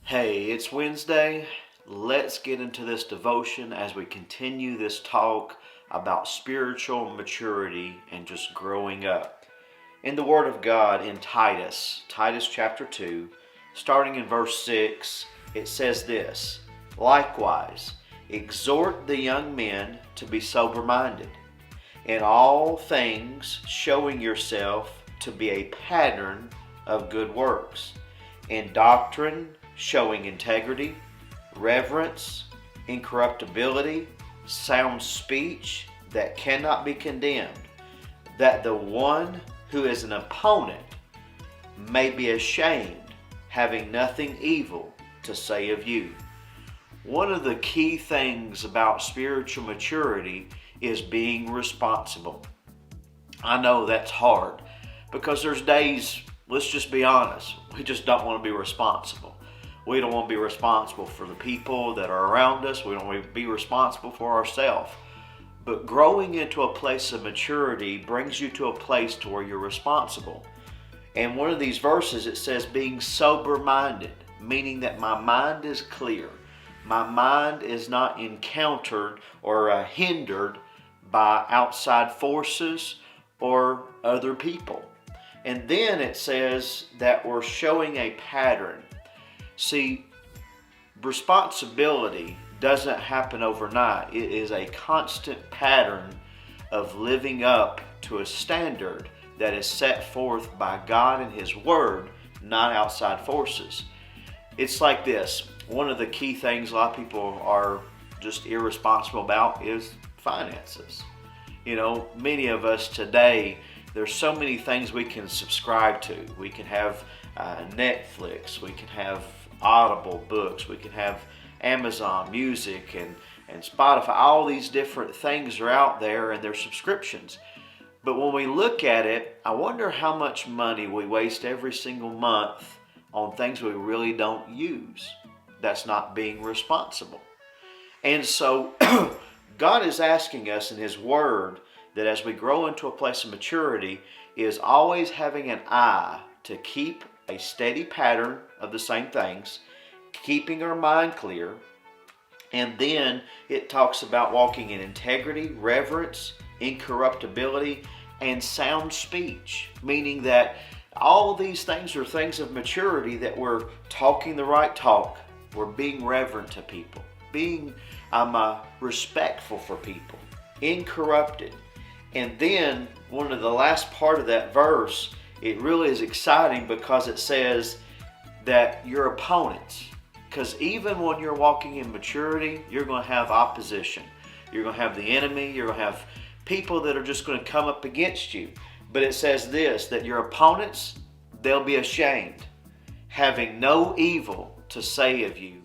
Hey, it's Wednesday. Let's get into this devotion as we continue this talk about spiritual maturity and just growing up. In the Word of God in Titus chapter 2, starting in verse 6, it says this: Likewise, exhort the young men to be sober-minded, in all things showing yourself to be a pattern of good works, in doctrine showing integrity, reverence, incorruptibility, sound speech that cannot be condemned, that the one who is an opponent may be ashamed, having nothing evil to say of you. One of the key things about spiritual maturity is being responsible. I know that's hard because there's days, let's just be honest, we just don't want to be responsible. We don't want to be responsible for the people that are around us. We don't want to be responsible for ourselves. But growing into a place of maturity brings you to a place to where you're responsible. And one of these verses, it says being sober-minded, meaning that my mind is clear. My mind is not encountered or hindered by outside forces or other people. And then it says that we're showing a pattern. See, responsibility doesn't happen overnight. It is a constant pattern of living up to a standard that is set forth by God and His Word, not outside forces. It's like this. One of the key things a lot of people are just irresponsible about is finances. You know, many of us today, there's so many things we can subscribe to. We can have Netflix, we can have Audible books, we can have Amazon Music and Spotify. All these different things are out there and they're subscriptions. But when we look at it, I wonder how much money we waste every single month on things we really don't use. That's not being responsible. And so God is asking us in His Word that as we grow into a place of maturity is always having an eye to keep a steady pattern of the same things, keeping our mind clear. And then it talks about walking in integrity, reverence, incorruptibility, and sound speech, meaning that all these things are things of maturity, that we're talking the right talk, we're being reverent to people, being respectful for people, incorrupted. And then one of the last part of that verse, it really is exciting because it says that your opponents, because even when you're walking in maturity, you're going to have opposition. You're going to have the enemy. You're going to have people that are just going to come up against you. But it says this, that your opponents, they'll be ashamed, having no evil to say of you.